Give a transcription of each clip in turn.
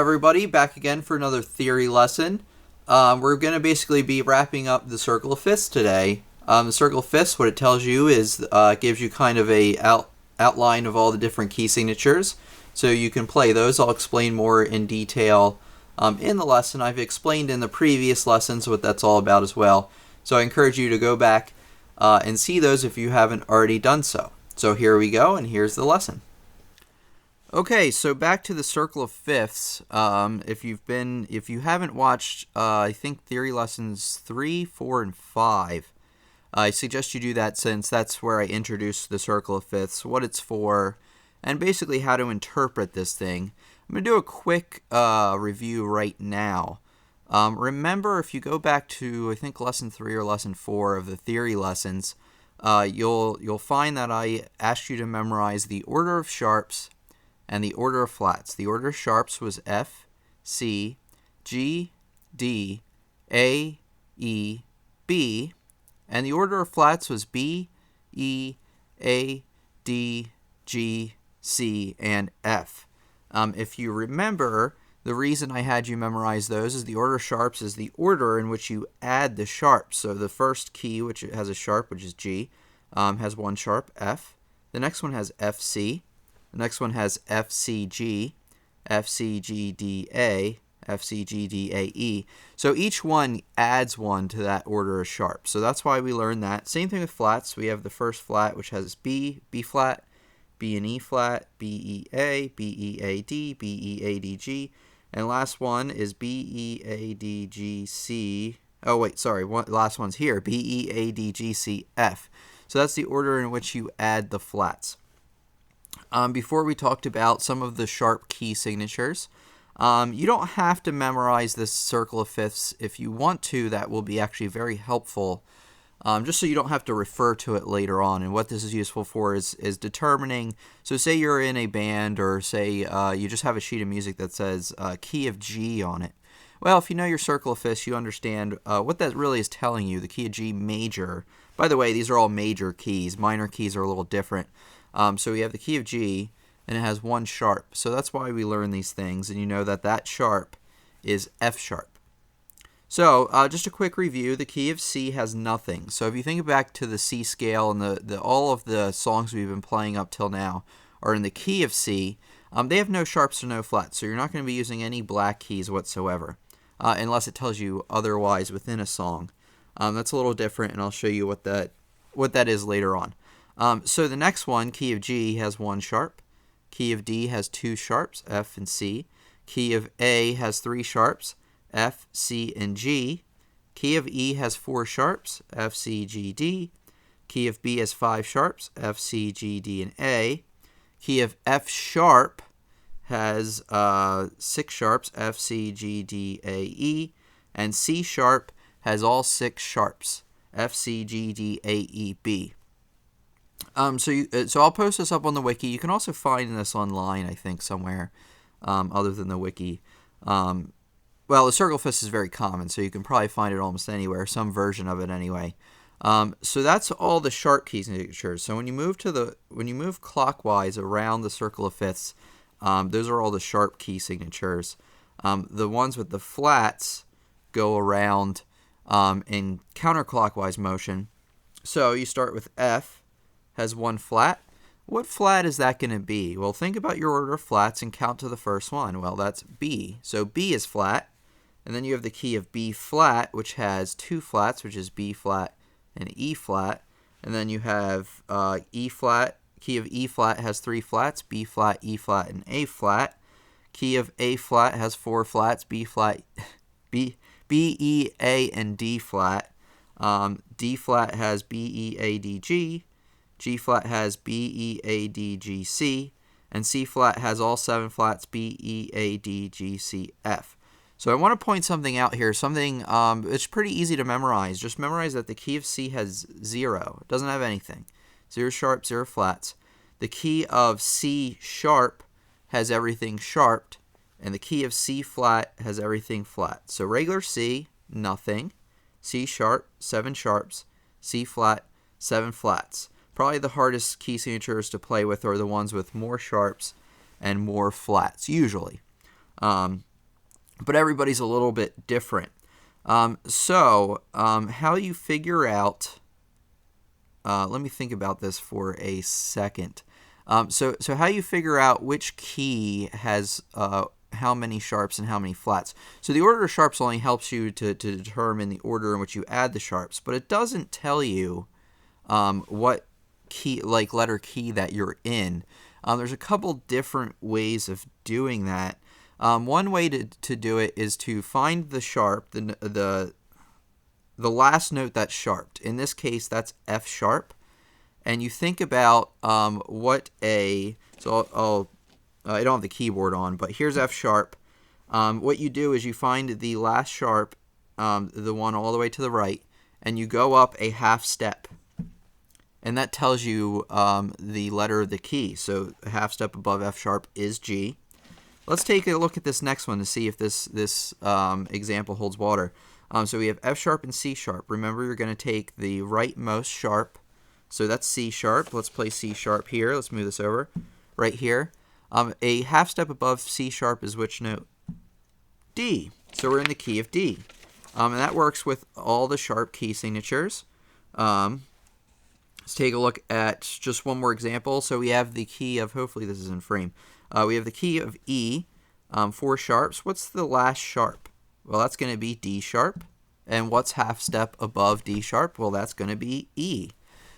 everybody, back again for another theory lesson. We're going to basically be wrapping up the circle of fifths today. The circle of fifths, what it tells you is gives you kind of a outline of all the different key signatures, so you can play those. I'll explain more in detail in the lesson. I've explained in the previous lessons what that's all about as well. So I encourage you to go back and see those if you haven't already done so. So here we go, and here's the lesson. Okay, so back to the circle of fifths. If you haven't watched, I think theory lessons 3, 4, and 5, I suggest you do that, since that's where I introduced the circle of fifths, what it's for, and basically how to interpret this thing. I'm going to do a quick review right now. Remember, if you go back to, I think, lesson 3 or lesson 4 of the theory lessons, you'll find that I asked you to memorize the order of sharps and the order of flats. The order of sharps was F, C, G, D, A, E, B, and the order of flats was B, E, A, D, G, C, and F. If you remember, the reason I had you memorize those is the order of sharps is the order in which you add the sharps. So the first key, which has a sharp, which is G, has one sharp, F. The next one has FC. The next one has FCG, FCGDA, FCGDAE. So each one adds one to that order of sharps. So that's why we learned that. Same thing with flats. We have the first flat, which has B, B flat, B and E flat, B, E, A, B, E, A, D, B, E, A, D, G. And last one is B, E, A, D, G, C. Oh, wait, sorry. Last one's here. B, E, A, D, G, C, F. So that's the order in which you add the flats. Before we talked about some of the sharp key signatures, you don't have to memorize this circle of fifths. If you want to, that will be actually very helpful, just so you don't have to refer to it later on. And what this is useful for is determining, so say you're in a band, or say you just have a sheet of music that says key of G on it. Well, if you know your circle of fifths, you understand what that really is telling you, the key of G major. By the way, these are all major keys. Minor keys are a little different. So we have the key of G, and it has one sharp. So that's why we learn these things, and you know that that sharp is F sharp. So just a quick review, the key of C has nothing. So if you think back to the C scale, and all of the songs we've been playing up till now are in the key of C, they have no sharps or no flats. So you're not going to be using any black keys whatsoever, unless it tells you otherwise within a song. That's a little different, and I'll show you what that is later on. So the next one, key of G, has one sharp. Key of D has two sharps, F and C. Key of A has three sharps, F, C, and G. Key of E has four sharps, F, C, G, D. Key of B has five sharps, F, C, G, D, and A. Key of F sharp has six sharps, F, C, G, D, A, E. And C sharp has all six sharps, F, C, G, D, A, E, B. So I'll post this up on the wiki. You can also find this online, I think, somewhere other than the wiki. Well, the circle of fifths is very common, so you can probably find it almost anywhere, some version of it anyway. So that's all the sharp key signatures. So when you move clockwise around the circle of fifths, those are all the sharp key signatures. The ones with the flats go around in counterclockwise motion. So you start with F. Has one flat. What flat is that going to be? Well, think about your order of flats and count to the first one. Well, that's B. So B is flat. And then you have the key of B flat, which has two flats, which is B flat and E flat. And then you have E flat. Key of E flat has three flats, B flat, E flat, and A flat. Key of A flat has four flats, B flat, B, E, A, and D flat. D flat has B, E, A, D, G. G flat has B, E, A, D, G, C, and C flat has all seven flats, B, E, A, D, G, C, F. So I want to point something out here, something it's pretty easy to memorize. Just memorize that the key of C has 0. It doesn't have anything. 0 sharp, 0 flats. The key of C sharp has everything sharped, and the key of C flat has everything flat. So regular C, nothing. C sharp, 7 sharps. C flat, 7 flats. Probably the hardest key signatures to play with are the ones with more sharps and more flats, usually. but everybody's a little bit different. How you figure out, let me think about this for a second. So how you figure out which key has how many sharps and how many flats. So the order of sharps only helps you to determine the order in which you add the sharps, but it doesn't tell you what key, like letter key, that you're in. There's a couple different ways of doing that. One way to do it is to find the sharp, the last note that's sharped. In this case, that's F sharp. And you think about what a, so I don't have the keyboard on, but here's F sharp. What you do is you find the last sharp, the one all the way to the right, and you go up a half step. And that tells you the letter of the key. So a half step above F sharp is G. Let's take a look at this next one to see if this example holds water. So we have F sharp and C sharp. Remember, you're going to take the rightmost sharp. So that's C sharp. Let's play C sharp here. Let's move this over right here. A half step above C sharp is which note? D. So we're in the key of D. And that works with all the sharp key signatures. Let's take a look at just one more example. So we have the key of, hopefully this is in frame. We have the key of E, 4 sharps. What's the last sharp? Well, that's going to be D sharp. And what's half step above D sharp? Well, that's going to be E.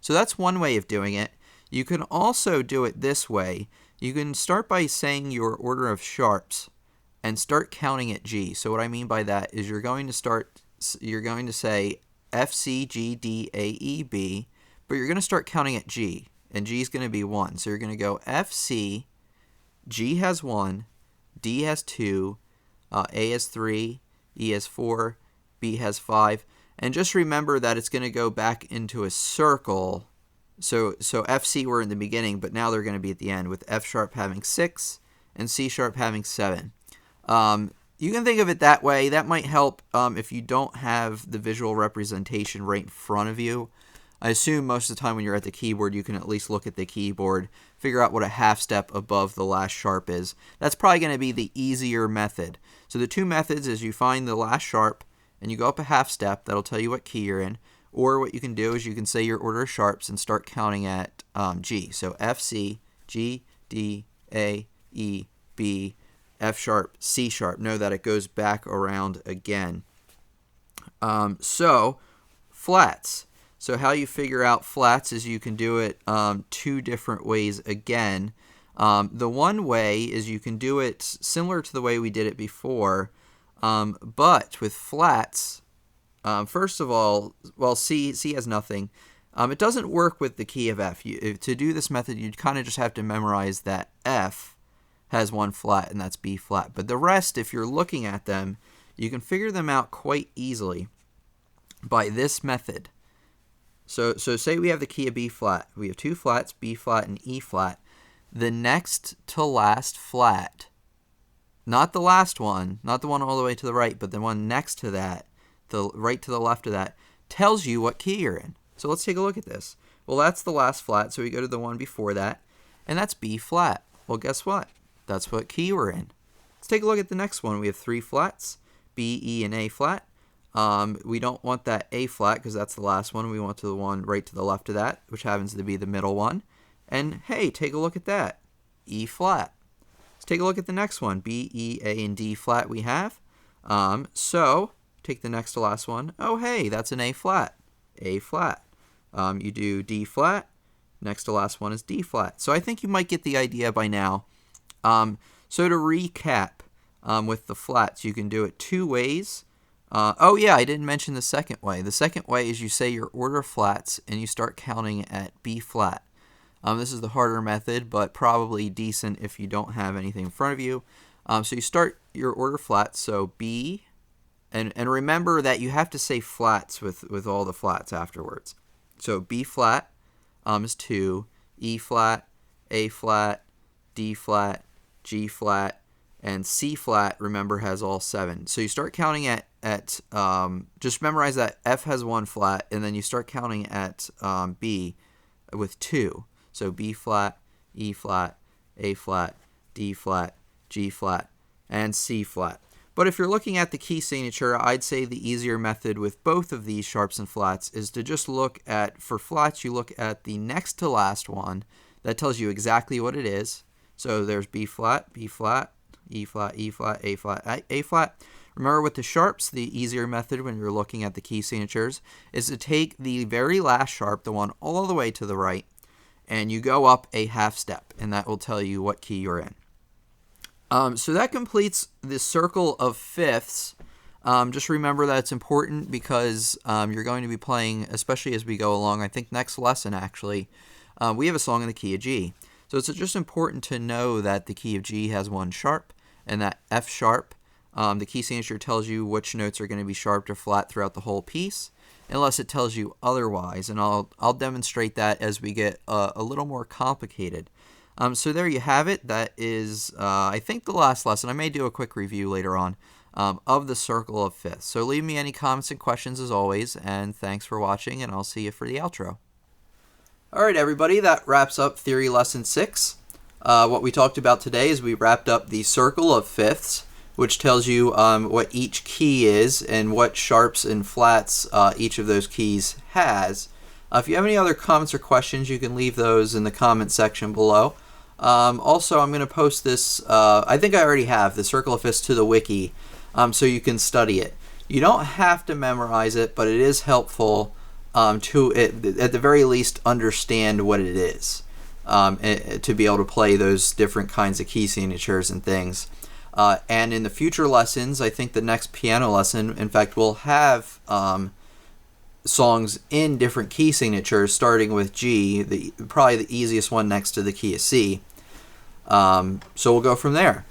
So that's one way of doing it. You can also do it this way. You can start by saying your order of sharps and start counting at G. So what I mean by that is you're going to say F, C, G, D, A, E, B, but you're going to start counting at G, and G is going to be 1. So you're going to go F, C, G has 1, D has 2, A has 3, E has 4, B has 5. And just remember that it's going to go back into a circle. So F, C were in the beginning, but now they're going to be at the end, with F sharp having 6 and C sharp having 7. You can think of it that way. That might help if you don't have the visual representation right in front of you. I assume most of the time when you're at the keyboard, you can at least look at the keyboard, figure out what a half step above the last sharp is. That's probably going to be the easier method. So the two methods is you find the last sharp, and you go up a half step. That'll tell you what key you're in. Or what you can do is you can say your order of sharps and start counting at G. So F, C, G, D, A, E, B, F sharp, C sharp. Know that it goes back around again. So flats. So how you figure out flats is you can do it 2 different ways again. The one way is you can do it similar to the way we did it before, but with flats, first of all, well, C has nothing. It doesn't work with the key of F. To do this method, you'd kind of just have to memorize that F has 1 flat, and that's B flat. But the rest, if you're looking at them, you can figure them out quite easily by this method. So say we have the key of B flat. We have 2 flats, B flat and E flat. The next to last flat, not the last one, not the one all the way to the right, but the one next to that, the right to the left of that, tells you what key you're in. So let's take a look at this. Well, that's the last flat, so we go to the one before that, and that's B flat. Well, guess what? That's what key we're in. Let's take a look at the next one. We have 3 flats, B, E, and A flat. We don't want that A flat because that's the last one. We want the one right to the left of that, which happens to be the middle one. And hey, take a look at that, E flat. Let's take a look at the next one, B, E, A, and D flat we have. So take the next to last one. Oh, hey, that's an A flat, A flat. You do D flat, next to last one is D flat. So I think you might get the idea by now. So to recap with the flats, you can do it 2 ways. Oh yeah, I didn't mention the second way. The second way is you say your order of flats and you start counting at B flat. This is the harder method, but probably decent if you don't have anything in front of you. So you start your order flats, so B, and remember that you have to say flats with all the flats afterwards. So B flat is 2, E flat, A flat, D flat, G flat, and C flat, remember, has all 7. So you start counting at just memorize that F has 1 flat, and then you start counting at B with 2. So B flat, E flat, A flat, D flat, G flat, and C flat. But if you're looking at the key signature, I'd say the easier method with both of these sharps and flats is to just look at, for flats, you look at the next to last one. That tells you exactly what it is. So there's B flat, B flat, E flat, E flat, A flat, A flat. Remember with the sharps, the easier method when you're looking at the key signatures is to take the very last sharp, the one all the way to the right, and you go up a half step, and that will tell you what key you're in. So that completes the circle of fifths. Just remember that it's important because you're going to be playing, especially as we go along, I think next lesson actually, we have a song in the key of G. So it's just important to know that the key of G has one sharp, and that F sharp, the key signature tells you which notes are going to be sharp or flat throughout the whole piece, unless it tells you otherwise. And I'll demonstrate that as we get a little more complicated. So there you have it. That is, I think, the last lesson. I may do a quick review later on of the circle of fifths. So leave me any comments and questions as always, and thanks for watching, and I'll see you for the outro. All right, everybody, that wraps up Theory Lesson 6. What we talked about today is we wrapped up the circle of fifths, which tells you what each key is and what sharps and flats each of those keys has. If you have any other comments or questions, you can leave those in the comment section below. Also, I'm going to post this, I think I already have, the circle of fifths to the wiki, so you can study it. You don't have to memorize it, but it is helpful to, at the very least, understand what it is, to be able to play those different kinds of key signatures and things. And in the future lessons, I think the next piano lesson, in fact, will have songs in different key signatures, starting with G, probably the easiest one next to the key of C. So we'll go from there.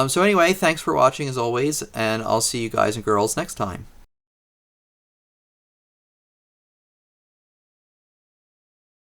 So anyway, thanks for watching as always, and I'll see you guys and girls next time.